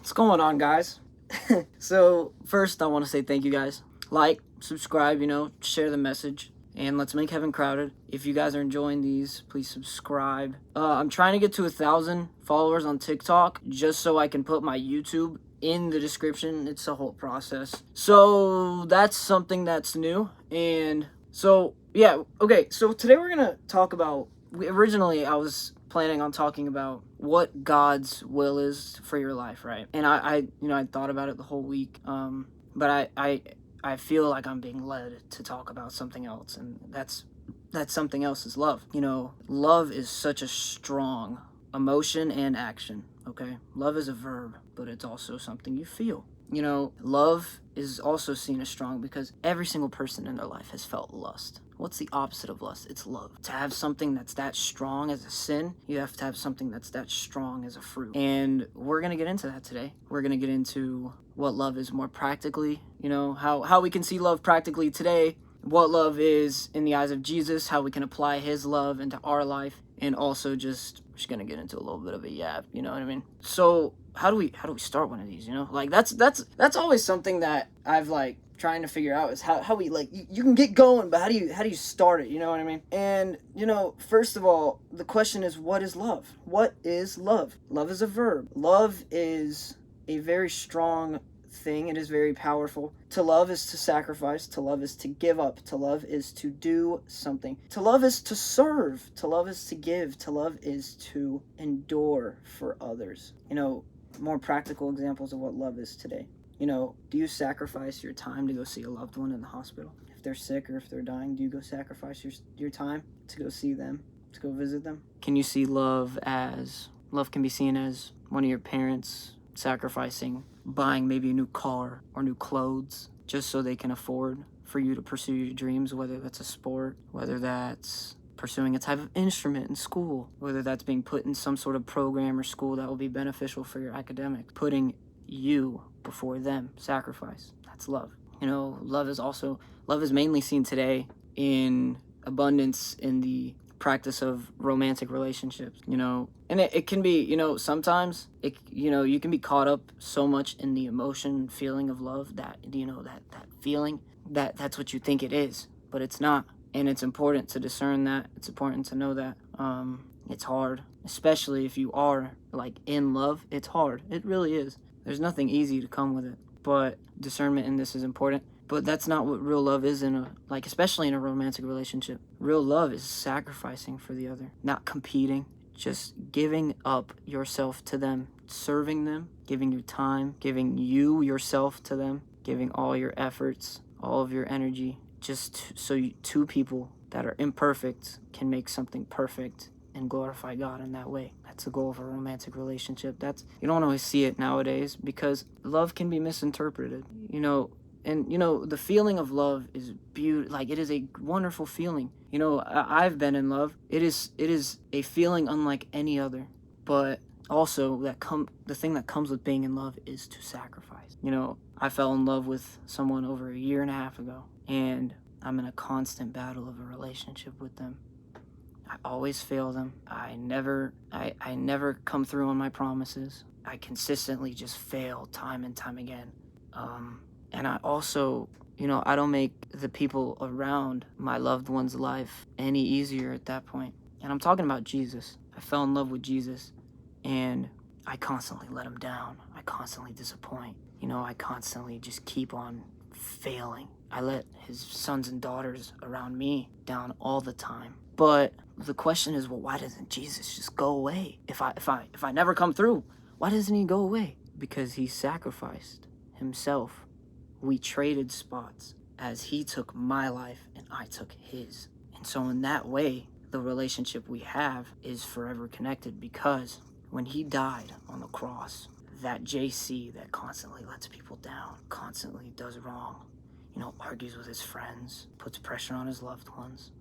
What's going on, guys? So first I want to say thank you guys. Like, subscribe, share the message, and let's make heaven crowded. If you guys are enjoying these, please subscribe. I'm trying to get to 1,000 followers on TikTok just so I can put my YouTube in the description. It's a whole process. So that's something that's new. And so, yeah, okay. So today we're going to talk about, originally I was planning on talking about what God's will is for your life, right? And I thought about it the whole week. But I feel like I'm being led to talk about something else, and that's something else is love. Love is such a strong emotion and action, okay? Love is a verb, but it's also something you feel. Love is also seen as strong because every single person in their life has felt lust. What's the opposite of lust? It's love. To have something that's that strong as a sin, you have to have something that's that strong as a fruit. And we're going to get into that today. We're going to get into what love is more practically, how we can see love practically today, what love is in the eyes of Jesus, how we can apply his love into our life, and also just going to get into a little bit of a yap, you know what I mean? So how do we start one of these, Like that's always something that I've trying to figure out is how we you can get going, but how do you start it, you know what I mean? And first of all, the question is, what is love? What is love? Love is a verb. Love is a very strong thing. It is very powerful. To love is to sacrifice. To love is to give up. To love is to do something. To love is to serve. To love is to give. To love is to endure for others. More practical examples of what love is today. Do you sacrifice your time to go see a loved one in the hospital? If they're sick or if they're dying, do you go sacrifice your time to go see them, to go visit them? Can you see love can be seen as one of your parents sacrificing buying maybe a new car or new clothes just so they can afford for you to pursue your dreams, whether that's a sport, whether that's pursuing a type of instrument in school, whether that's being put in some sort of program or school that will be beneficial for your academics, putting you before them, sacrifice. That's love. Love is mainly seen today in abundance in the practice of romantic relationships, and it can be, sometimes you can be caught up so much in the emotion and feeling of love that, that feeling that's what you think it is, but it's not. And it's important to discern that. It's important to know that. It's hard, especially if you are in love. It's hard. It really is. There's nothing easy to come with it, but discernment in this is important. But that's not what real love is especially in a romantic relationship. Real love is sacrificing for the other, not competing, just giving up yourself to them, serving them, giving your time, giving you yourself to them, giving all your efforts, all of your energy, just so two people that are imperfect can make something perfect and glorify God in that way. That's the goal of a romantic relationship. You don't always see it nowadays because love can be misinterpreted, and the feeling of love is beautiful. It is a wonderful feeling. I've been in love. It is a feeling unlike any other. But also the thing that comes with being in love is to sacrifice. I fell in love with someone over 1.5 years ago, and I'm in a constant battle of a relationship with them. I always fail them. I never come through on my promises. I consistently just fail time and time again. And I also, I don't make the people around my loved one's life any easier at that point. And I'm talking about Jesus. I fell in love with Jesus, and I constantly let him down. I constantly disappoint. I constantly just keep on failing. I let his sons and daughters around me down all the time. But the question is, well, why doesn't Jesus just go away? If I never come through, why doesn't he go away? Because he sacrificed himself. We traded spots as he took my life and I took his. And so in that way, the relationship we have is forever connected, because when he died on the cross, that JC that constantly lets people down, constantly does wrong, argues with his friends, puts pressure on his loved ones.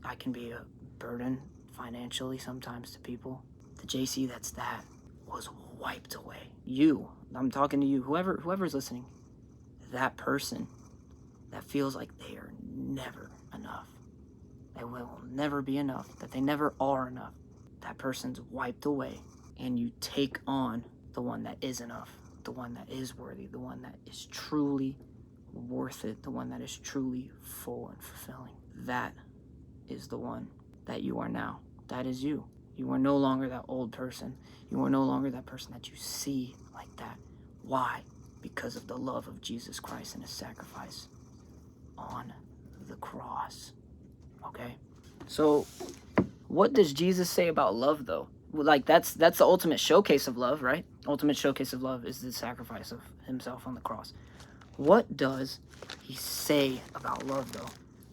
I can be a burden financially sometimes to people. The JC that was wiped away. I'm talking to you, whoever's listening. That person that feels like they are never enough, they will never be enough, that they never are enough, that person's wiped away, and you take on the one that is enough, the one that is worthy, the one that is truly worth it, the one that is truly full and fulfilling. That is the one that you are now. That is you. You are no longer that old person. You are no longer that person that you see like that. Why? Because of the love of Jesus Christ and his sacrifice on the cross. Okay? So, what does Jesus say about love, though? Like, that's the ultimate showcase of love, right? Ultimate showcase of love is the sacrifice of himself on the cross. What does he say about love, though?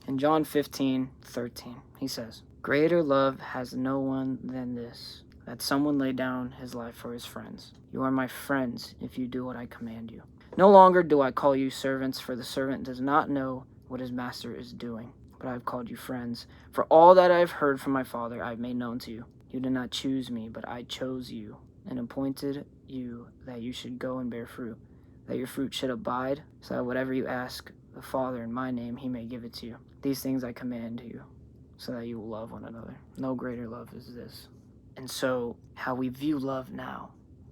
In John 15:13, he says, "Greater love has no one than this, that someone lay down his life for his friends. You are my friends if you do what I command you. No longer do I call you servants, for the servant does not know what his master is doing. But I have called you friends. For all that I have heard from my Father I have made known to you. You did not choose me, but I chose you, and appointed you that you should go and bear fruit, that your fruit should abide, so that whatever you ask the Father in my name, he may give it to you. These things I command you, so that you will love one another. No greater love is this." And so, how we view love now,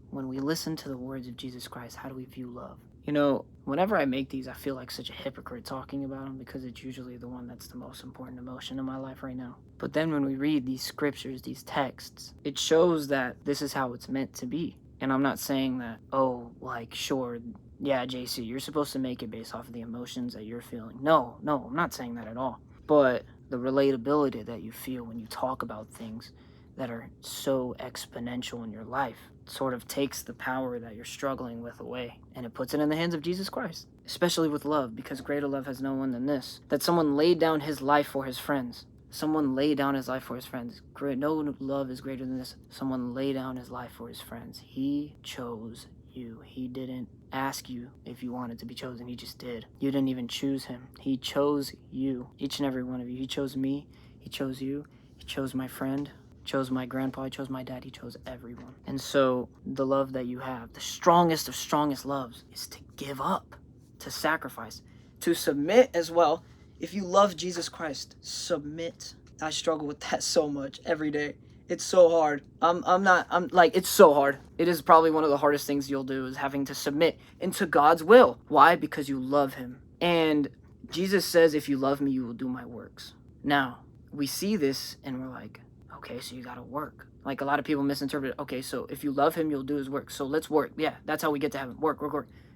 when we listen to the words of Jesus Christ, how do we view love? You know, whenever I make these, I feel like such a hypocrite talking about them, because it's usually the one that's the most important emotion in my life right now. But then when we read these scriptures, these texts, it shows that this is how it's meant to be. And I'm not saying that, oh, like, sure, yeah, JC, you're supposed to make it based off of the emotions that you're feeling. No, I'm not saying that at all. But the relatability that you feel when you talk about things that are so exponential in your life sort of takes the power that you're struggling with away, and it puts it in the hands of Jesus Christ. Especially with love, because greater love has no one than this, that someone laid down his life for his friends. Someone laid down his life for his friends. No love is greater than this. Someone laid down his life for his friends. He chose you. He didn't ask you if you wanted to be chosen. He just did. You didn't even choose him. He chose you, each and every one of you. He chose me. He chose you. He chose my friend. Chose my grandpa, he chose my dad, he chose everyone. And so the love that you have, the strongest of strongest loves, is to give up, to sacrifice, to submit as well. If you love Jesus Christ, submit. I struggle with that so much every day. It's so hard. It's so hard. It is probably one of the hardest things you'll do, is having to submit into God's will. Why? Because you love him. And Jesus says, if you love me, you will do my works. Now, we see this and we're like, okay, so you gotta work. Like, a lot of people misinterpret it. Okay, so if you love him, you'll do his work. So let's work. Yeah, that's how we get to heaven. Work.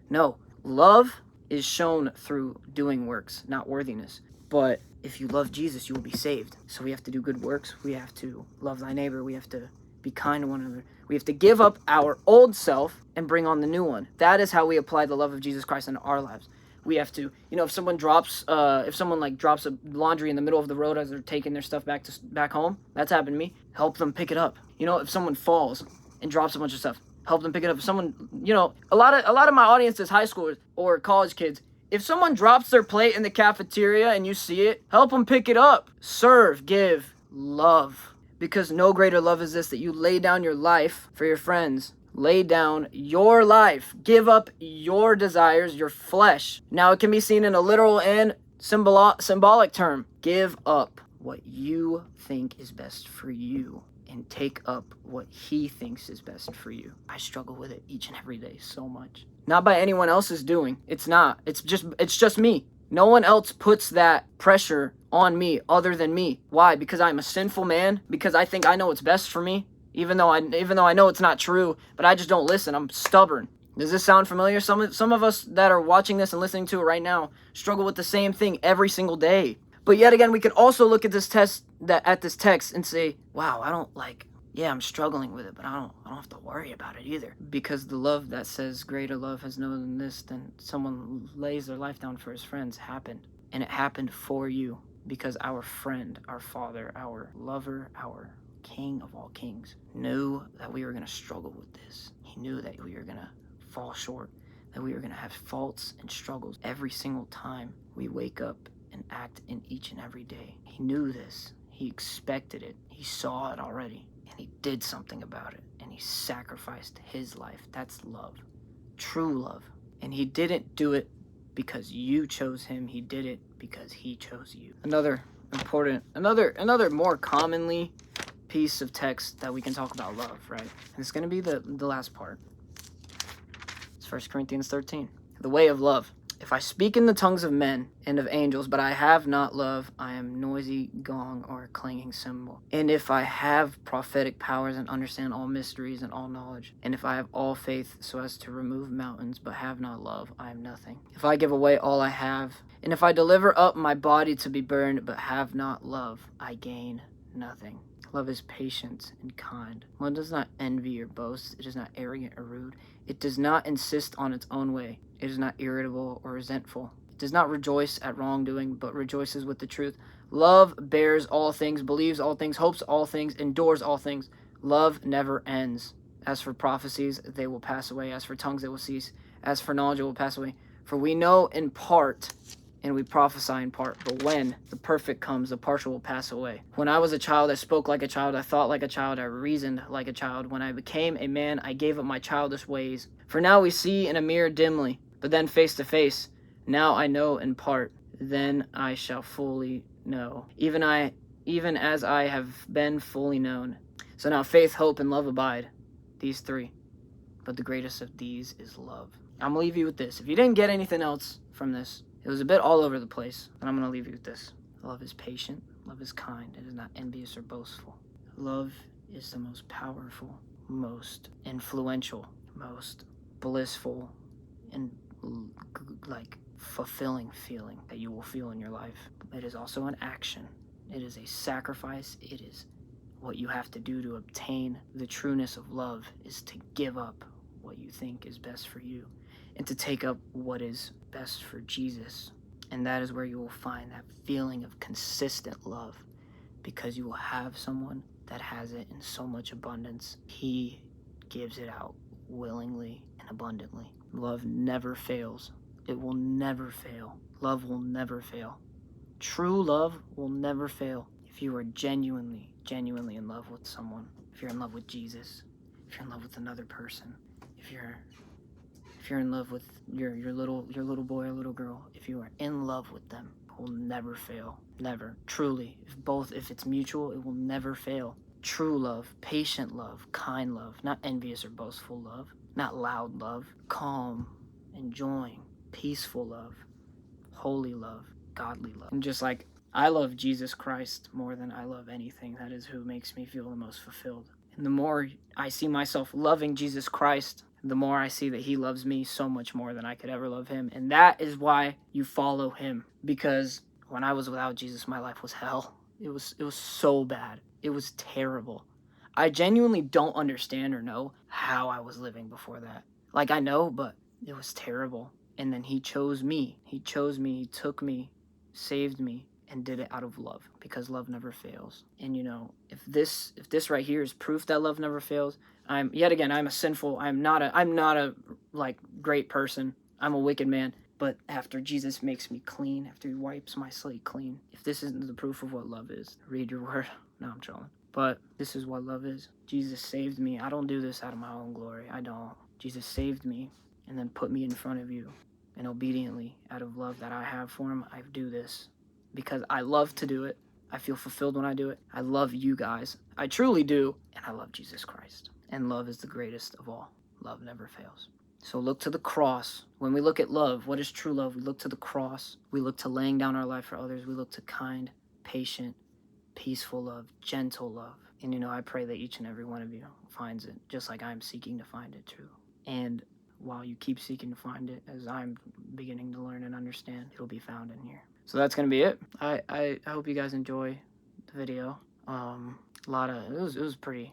No, love is shown through doing works, not worthiness. But if you love Jesus, you will be saved. So we have to do good works. We have to love thy neighbor. We have to be kind to one another. We have to give up our old self and bring on the new one. That is how we apply the love of Jesus Christ into our lives. We have to, if someone drops a laundry in the middle of the road as they're taking their stuff back home, that's happened to me, help them pick it up. If someone falls and drops a bunch of stuff, help them pick it up. If someone, a lot of my audience is high schoolers or college kids. If someone drops their plate in the cafeteria and you see it, help them pick it up. Serve, give, love. Because no greater love is this, that you lay down your life for your friends. Lay down your life. Give up your desires, your flesh. Now, it can be seen in a literal and symbolic term. Give up what you think is best for you and take up what he thinks is best for you. I struggle with it each and every day so much. Not by anyone else's doing. It's not. It's just me. No one else puts that pressure on me other than me. Why? Because I'm a sinful man? Because I think I know what's best for me? Even though I know it's not true, but I just don't listen. I'm stubborn. Does this sound familiar? Some of us that are watching this and listening to it right now struggle with the same thing every single day. But yet again, we could also look at this text and say, wow, I'm struggling with it, but I don't have to worry about it either. Because the love that says greater love has no than this, than someone lays their life down for his friends, happened. And it happened for you, because our friend, our Father, our lover, our King of all kings, knew that we were going to struggle with this. He knew that we were going to fall short, that we were going to have faults and struggles every single time we wake up and act in each and every day. He knew this. He expected it. He saw it already. And he did something about it. And he sacrificed his life. That's love. True love. And he didn't do it because you chose him. He did it because he chose you. Another more commonly piece of text that we can talk about love, right? And it's going to be the last part. It's 1 Corinthians 13. The way of love. If I speak in the tongues of men and of angels, but I have not love, I am noisy gong or a clanging cymbal. And if I have prophetic powers and understand all mysteries and all knowledge, and if I have all faith so as to remove mountains, but have not love, I am nothing. If I give away all I have, and if I deliver up my body to be burned, but have not love, I gain nothing. Love is patient and kind. One does not envy or boast. It is not arrogant or rude. It does not insist on its own way. It is not irritable or resentful. It does not rejoice at wrongdoing, but rejoices with the truth. Love bears all things, believes all things, hopes all things, endures all things. Love never ends. As for prophecies, they will pass away. As for tongues, they will cease. As for knowledge, it will pass away. For we know in part, and we prophesy in part, but when the perfect comes, the partial will pass away. When I was a child, I spoke like a child, I thought like a child, I reasoned like a child. When I became a man, I gave up my childish ways. For now we see in a mirror dimly, but then face to face. Now I know in part, then I shall fully know, even as I have been fully known. So now faith, hope, and love abide, these three. But the greatest of these is love. I'm going to leave you with this. If you didn't get anything else from this, it was a bit all over the place, and I'm going to leave you with this. Love is patient. Love is kind. It is not envious or boastful. Love is the most powerful, most influential, most blissful, and fulfilling feeling that you will feel in your life. It is also an action. It is a sacrifice. It is what you have to do to obtain the trueness of love, is to give up what you think is best for you and to take up what is best for Jesus. And that is where you will find that feeling of consistent love, because you will have someone that has it in so much abundance. He gives it out willingly and abundantly. Love never fails. It will never fail. Love will never fail. True love will never fail. If you are genuinely in love with someone, if you're in love with Jesus, if you're in love with another person, if you're in love with your little boy or little girl, if you are in love with them, it will never fail. Never. Truly. If it's mutual, it will never fail. True love, patient love, kind love, not envious or boastful love, not loud love, calm, enjoying, peaceful love, holy love, godly love. And just like I love Jesus Christ more than I love anything, that is who makes me feel the most fulfilled. And the more I see myself loving Jesus Christ, the more I see that he loves me so much more than I could ever love him. And that is why you follow him. Because when I was without Jesus, my life was hell. It was so bad. It was terrible. I genuinely don't understand or know how I was living before that. Like, I know, but it was terrible. And then he chose me. He chose me. He took me, saved me, and did it out of love, because love never fails. And you know, if this right here is proof that love never fails, I'm a sinful, I'm not a like great person. I'm a wicked man. But after Jesus makes me clean, after he wipes my slate clean, if this isn't the proof of what love is, read your word. No, I'm trolling. But this is what love is. Jesus saved me. I don't do this out of my own glory. I don't. Jesus saved me and then put me in front of you. And obediently, out of love that I have for him, I do this. Because I love to do it. I feel fulfilled when I do it. I love you guys. I truly do. And I love Jesus Christ. And love is the greatest of all. Love never fails. So look to the cross. When we look at love, what is true love? We look to the cross. We look to laying down our life for others. We look to kind, patient, peaceful love, gentle love. And you know, I pray that each and every one of you finds it, just like I'm seeking to find it too. And while you keep seeking to find it, as I'm beginning to learn and understand, it'll be found in here. So that's gonna be it. I hope you guys enjoy the video. It was pretty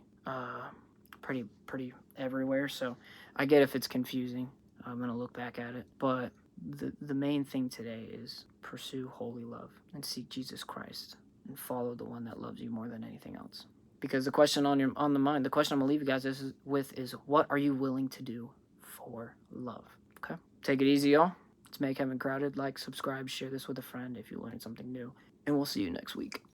everywhere. So I get if it's confusing. I'm gonna look back at it, but the main thing today is pursue holy love and seek Jesus Christ and follow the one that loves you more than anything else. Because the question on the mind, the question I'm gonna leave you guys with is what are you willing to do for love? Okay, take it easy, y'all. It's Make Heaven Crowded. Like, subscribe, share this with a friend if you learned something new, and we'll see you next week.